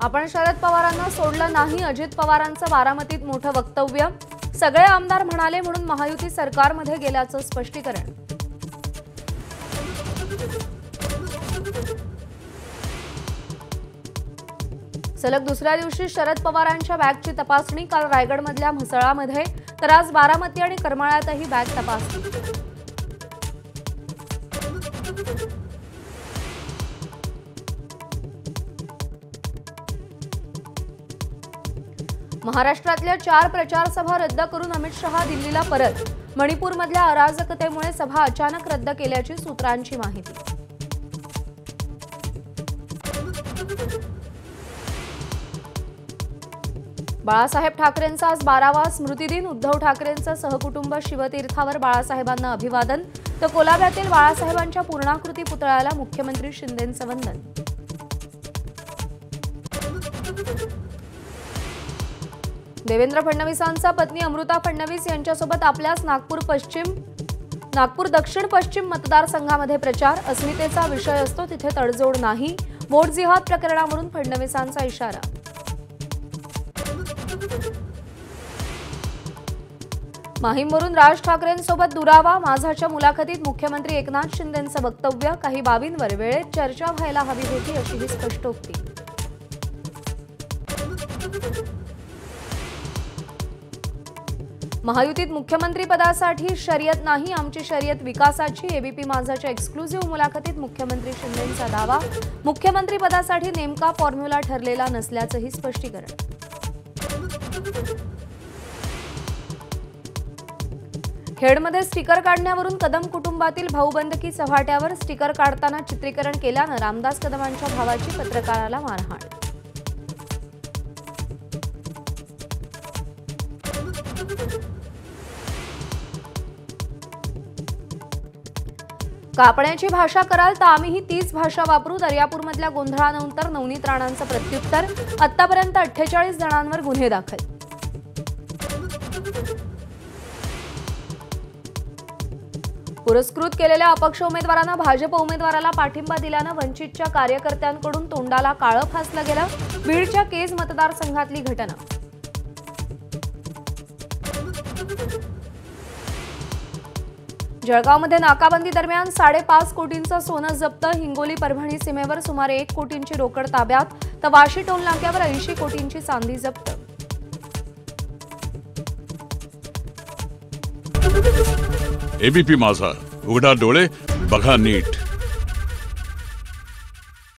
आपण शरद पवारांना सोडलं नाही, अजित पवारांचं बारामतीत मोठं वक्तव्य। सगळे आमदार म्हणाले म्हणून महायुती सरकारमध्ये गेल्याचं स्पष्टीकरण। सलग दुसऱ्या दिवशी शरद पवारांच्या बॅगची तपासणी। काल रायगडमधल्या म्हसळामध्ये तर आज बारामती आणि करमाळ्यातही बॅग तपासणी। महाराष्ट्रातल्या 4 प्रचार सभा रद्द करून अमित शहा दिल्लीला परत। मणिपूरमधल्या अराजकतेमुळे सभा अचानक रद्द केल्याची सूत्रांची माहिती। बाळासाहेब ठाकरेंचा आज 12वा स्मृतिदिन। उद्धव ठाकरेंचं सहकुटुंब शिवतीर्थावर बाळासाहेबांना अभिवादन। तर कोलाब्यातील बाळासाहेबांच्या पूर्णाकृती पुतळ्याला मुख्यमंत्री शिंदेंचं वंदन। देवेंद्र फडणवीसांचा पत्नी अमृता फडणवीस यांच्यासोबत आपल्याच नागपूर दक्षिण पश्चिम मतदारसंघामध्ये प्रचार। अस्मितेचा विषय असतो तिथे तडजोड नाही। वोट जिहाद प्रकरणावरून फडणवीसांचा इशारा। माहीमवरून राज ठाकरेंसोबत दुरावा। माझाच्या मुलाखतीत मुख्यमंत्री एकनाथ शिंदेंचं वक्तव्य। काही बाबींवर वेळेत चर्चा व्हायला हवी होती अशी ही स्पष्टोक्ती। महायुतीत मुख्यमंत्री पदासाठी शर्यत नाही, आमची शर्यत विकासाची। एबीपी माझाच्या एक्सक्लुझिव्ह मुलाखतीत मुख्यमंत्री शिंदेंचा दावा। मुख्यमंत्री पदासाठी नेमका फॉर्म्युला ठरलेला नसल्याचंही स्पष्टीकरण। खेडमध्ये स्टिकर काढण्यावरून कदम कुटुंबातील भाऊबंदकी चव्हाट्यावर। स्टिकर काढताना चित्रीकरण केल्यानं रामदास कदमांच्या भावाची पत्रकाराला मारहाण। कापण्याची भाषा कराल तर आम्हीही तीच भाषा वापरू। दर्यापूरमधल्या गोंधळानंतर नवनीत राणांचं प्रत्युत्तर। आतापर्यंत 48 जणांवर गुन्हे दाखल। पुरस्कृत केलेल्या अपक्ष उमेदवारांना भाजप उमेदवाराला पाठिंबा दिल्यानं वंचितच्या कार्यकर्त्यांकडून तोंडाला काळं फासलं गेलं। बीडच्या केज मतदारसंघातली घटना। जळगावमध्ये नाकाबंदी दरम्यान 5.5 कोटींचं सोनं जप्त। हिंगोली परभणी सीमेवर सुमारे 1 कोटींची रोकड ताब्यात। तर वाशी टोल नाक्यावर 80 कोटींची चांदी जप्त। एबीपी माझा, उघडा डोळे बघा नीट।